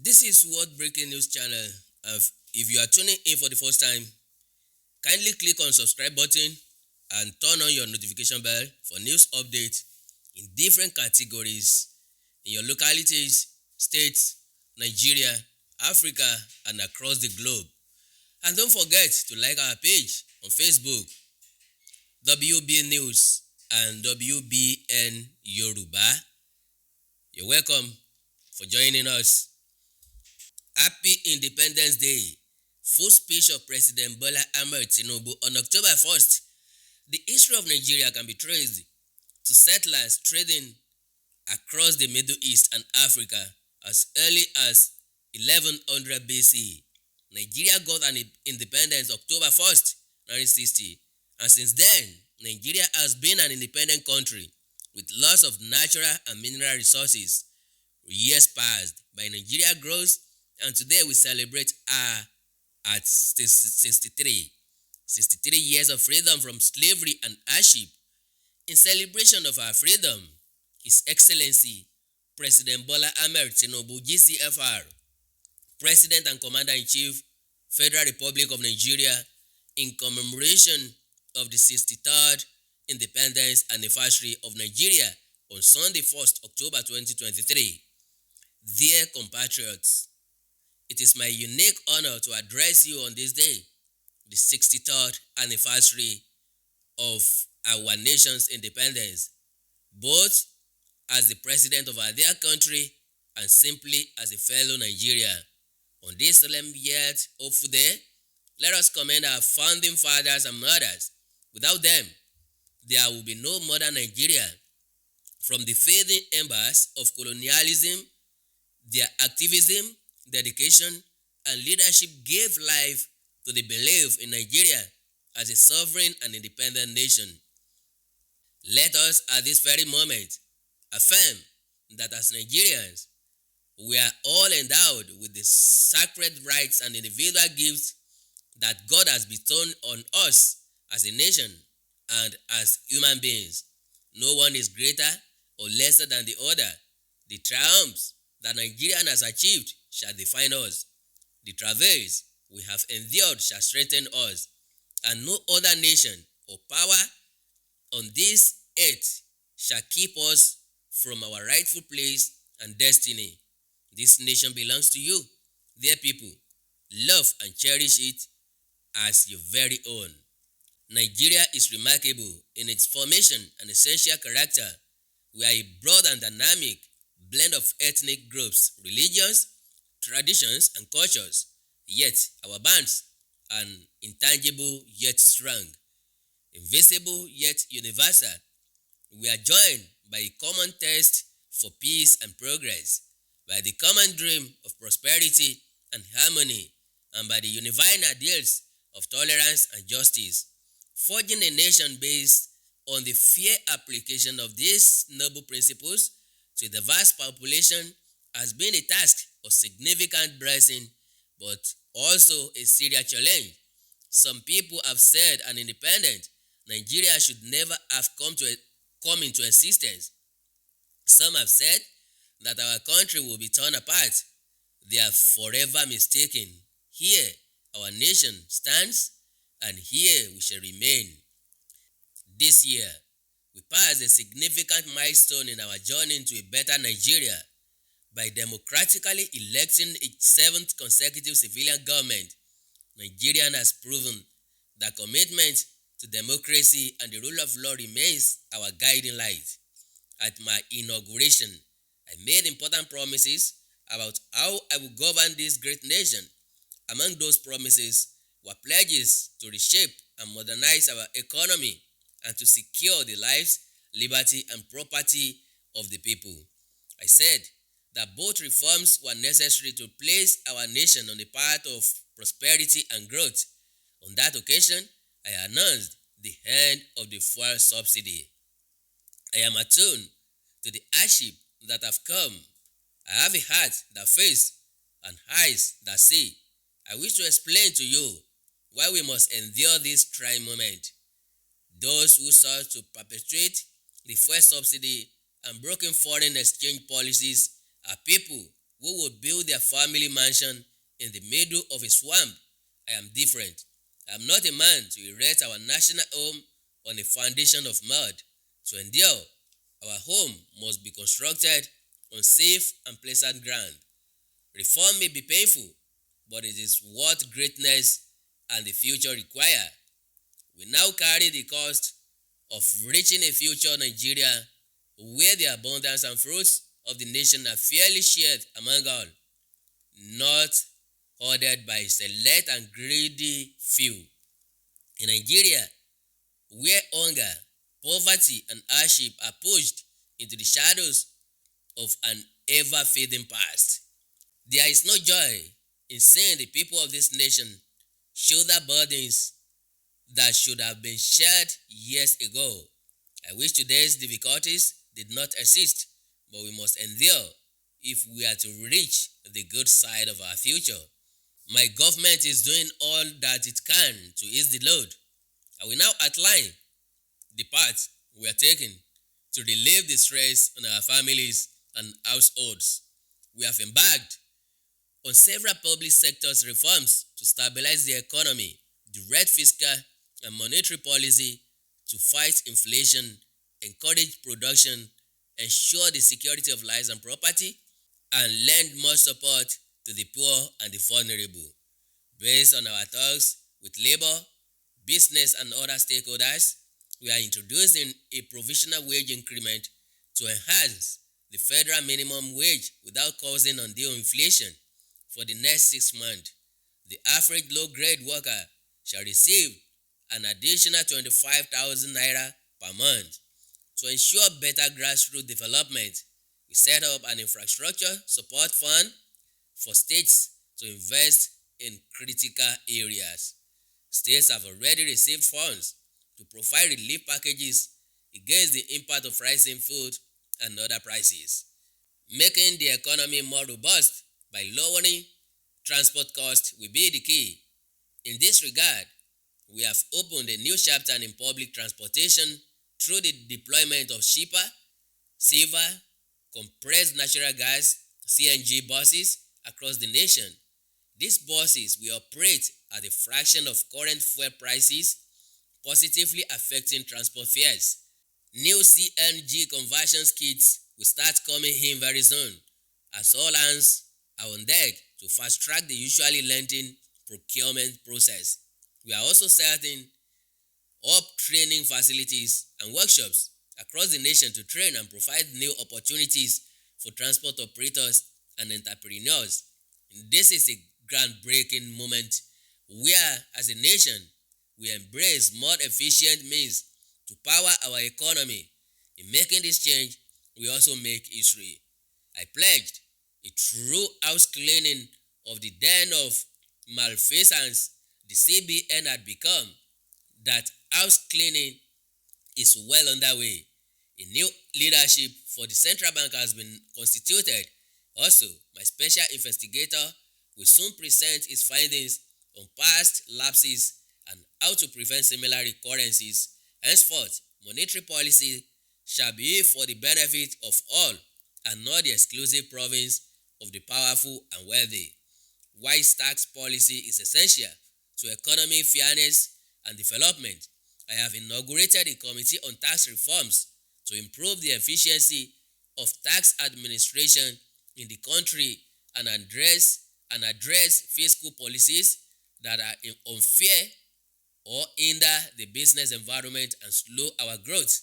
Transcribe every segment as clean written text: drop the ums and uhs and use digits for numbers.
This is World Breaking News Channel. If you are tuning in for the first time, kindly click on subscribe button and turn on your notification bell for news updates in different categories in your localities, states, Nigeria, Africa, and across the globe. And don't forget to like our page on Facebook, WB News and WBN Yoruba. You're welcome for joining us. Happy Independence Day. Full speech of President Bola Ahmed Tinubu on October 1st. The history of Nigeria can be traced to settlers trading across the Middle East and Africa as early as 1100 BC. Nigeria got an independence October 1st, 1960, and since then, Nigeria has been an independent country with lots of natural and mineral resources. Years passed by, Nigeria grows, and today we celebrate at 63 years of freedom from slavery and hardship. In celebration of our freedom, His Excellency President Bola Ahmed Tinubu, GCFR, President and Commander-in-Chief, Federal Republic of Nigeria, in commemoration of the 63rd Independence Anniversary of Nigeria on Sunday, 1st October 2023. Dear compatriots, it is my unique honor to address you on this day, the 63rd anniversary of our nation's independence, both as the president of our dear country and simply as a fellow Nigerian. On this solemn yet hopeful day, let us commend our founding fathers and mothers. Without them, there will be no modern Nigeria. From the fading embers of colonialism, their activism, dedication, and leadership gave life to the belief in Nigeria as a sovereign and independent nation. Let us at this very moment affirm that as Nigerians, we are all endowed with the sacred rights and individual gifts that God has bestowed on us as a nation and as human beings. No one is greater or lesser than the other. The triumphs that Nigeria has achieved shall define us. The travails we have endured shall strengthen us, and no other nation or power on this earth shall keep us from our rightful place and destiny. This nation belongs to you, dear people. Love and cherish it as your very own. Nigeria is remarkable in its formation and essential character. We are a broad and dynamic blend of ethnic groups, religions, traditions, and cultures. Yet our bonds are intangible yet strong, invisible yet universal. We are joined by a common thirst for peace and progress, by the common dream of prosperity and harmony, and by the unifying ideals of tolerance and justice. Forging a nation based on the fair application of these noble principles to a diverse population has been a task of significant blessing, but also a serious challenge. Some people have said an independent Nigeria should never have come into existence. Some have said that our country will be torn apart. They are forever mistaken. Here our nation stands, and here we shall remain. This year, we passed a significant milestone in our journey into a better Nigeria by democratically electing its seventh consecutive civilian government. Nigeria has proven that commitment to democracy and the rule of law remains our guiding light. At my inauguration, I made important promises about how I would govern this great nation. Among those promises were pledges to reshape and modernize our economy and to secure the lives, liberty, and property of the people. I said that both reforms were necessary to place our nation on the path of prosperity and growth. On that occasion, I announced the end of the fuel subsidy. I am attuned to the hardship that have come. I have a heart that feels and eyes that see. I wish to explain to you why we must endure this trying moment. Those who sought to perpetuate the fuel subsidy and broken foreign exchange policies are people who would build their family mansion in the middle of a swamp. I am different. I am not a man to erect our national home on a foundation of mud. To endure, our home must be constructed on safe and pleasant ground. Reform may be painful, but it is what greatness and the future require. We now carry the cost of reaching a future Nigeria where the abundance and fruits of the nation are fairly shared among all, not hoarded by select and greedy few. In Nigeria, where hunger, poverty, and hardship are pushed into the shadows of an ever-fading past, there is no joy in seeing the people of this nation shoulder burdens that should have been shared years ago. I wish today's difficulties did not exist, but we must endure if we are to reach the good side of our future. My government is doing all that it can to ease the load. I will now outline the path we are taking to relieve the stress on our families and households. We have embarked on several public sectors reforms to stabilize the economy, direct fiscal and monetary policy to fight inflation, encourage production, ensure the security of lives and property, and lend more support to the poor and the vulnerable. Based on our talks with labor, business, and other stakeholders, we are introducing a provisional wage increment to enhance the federal minimum wage without causing undue inflation. For the next 6 months, the average low-grade worker shall receive an additional 25,000 naira per month. To ensure better grassroots development, we set up an infrastructure support fund for states to invest in critical areas. States have already received funds to provide relief packages against the impact of rising food and other prices, making the economy more robust by lowering transport costs will be the key. In this regard, we have opened a new chapter in public transportation through the deployment of cheaper, safer, compressed natural gas (CNG) buses across the nation. These buses will operate at a fraction of current fuel prices, positively affecting transport fares. New CNG conversion kits will start coming in very soon, as all hands are on deck to fast-track the usually lengthy procurement process. We are also setting up training facilities and workshops across the nation to train and provide new opportunities for transport operators and entrepreneurs. This is a groundbreaking moment where, as a nation, we embrace more efficient means to power our economy. In making this change, we also make history. I pledged a true house cleaning of the den of malfeasance the CBN had become. That house cleaning is well underway. A new leadership for the central bank has been constituted. Also, my special investigator will soon present his findings on past lapses and how to prevent similar recurrences. Henceforth, monetary policy shall be for the benefit of all and not the exclusive province of the powerful and wealthy. Wise tax policy is essential to economic fairness and development. I have inaugurated a committee on tax reforms to improve the efficiency of tax administration in the country and address fiscal policies that are unfair or hinder the business environment and slow our growth.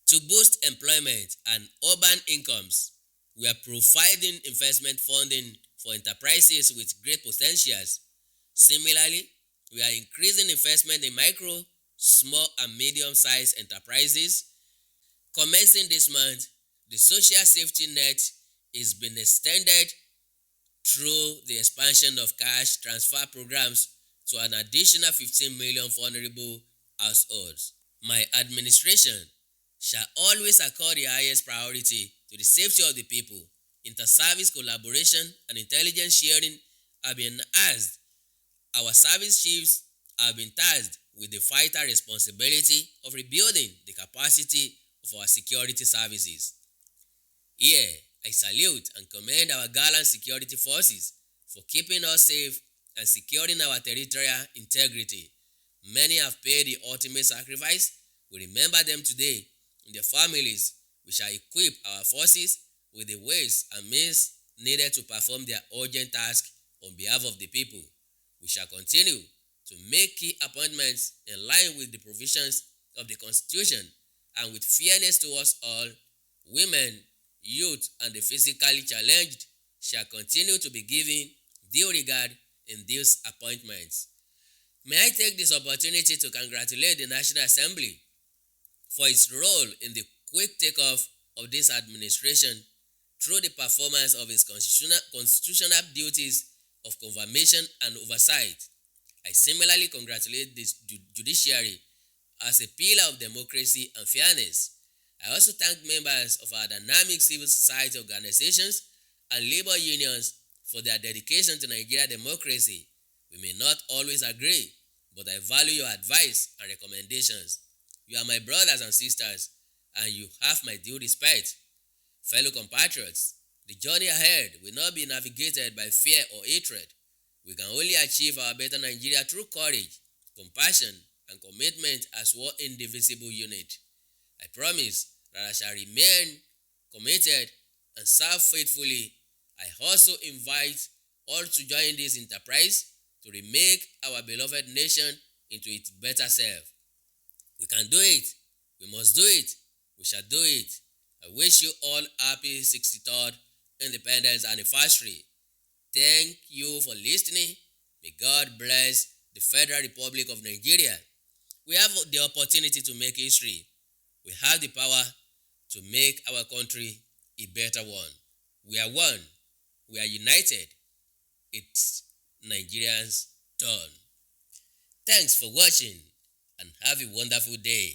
To boost employment and urban incomes, we are providing investment funding for enterprises with great potentials. Similarly, we are increasing investment in micro, small, and medium-sized enterprises. Commencing this month, the social safety net is being extended through the expansion of cash transfer programs to an additional 15 million vulnerable households. My administration shall always accord the highest priority to the safety of the people. Inter-service collaboration and intelligence sharing have been enhanced. Our service chiefs have been tasked with the vital responsibility of rebuilding the capacity of our security services. Here, I salute and commend our gallant security forces for keeping us safe and securing our territorial integrity. Many have paid the ultimate sacrifice. We remember them today. In their families, we shall equip our forces with the ways and means needed to perform their urgent task on behalf of the people. We shall continue to make key appointments in line with the provisions of the Constitution and with fairness towards all. Women, youth, and the physically challenged shall continue to be given due regard in these appointments. May I take this opportunity to congratulate the National Assembly for its role in the quick takeoff of this administration through the performance of its constitutional duties of confirmation and oversight. I similarly congratulate the judiciary as a pillar of democracy and fairness. I also thank members of our dynamic civil society organizations and labor unions for their dedication to Nigerian democracy. We may not always agree, but I value your advice and recommendations. You are my brothers and sisters, and you have my due respect. Fellow compatriots, the journey ahead will not be navigated by fear or hatred. We can only achieve our better Nigeria through courage, compassion, and commitment as one indivisible unit. I promise that I shall remain committed and serve faithfully. I also invite all to join this enterprise to remake our beloved nation into its better self. We can do it. We must do it. We shall do it. I wish you all happy 63rd Independence Anniversary. Thank you for listening. May God bless the Federal Republic of Nigeria. We have the opportunity to make history. We have the power to make our country a better one. We are one. We are united. It's Nigerians' turn. Thanks for watching and have a wonderful day.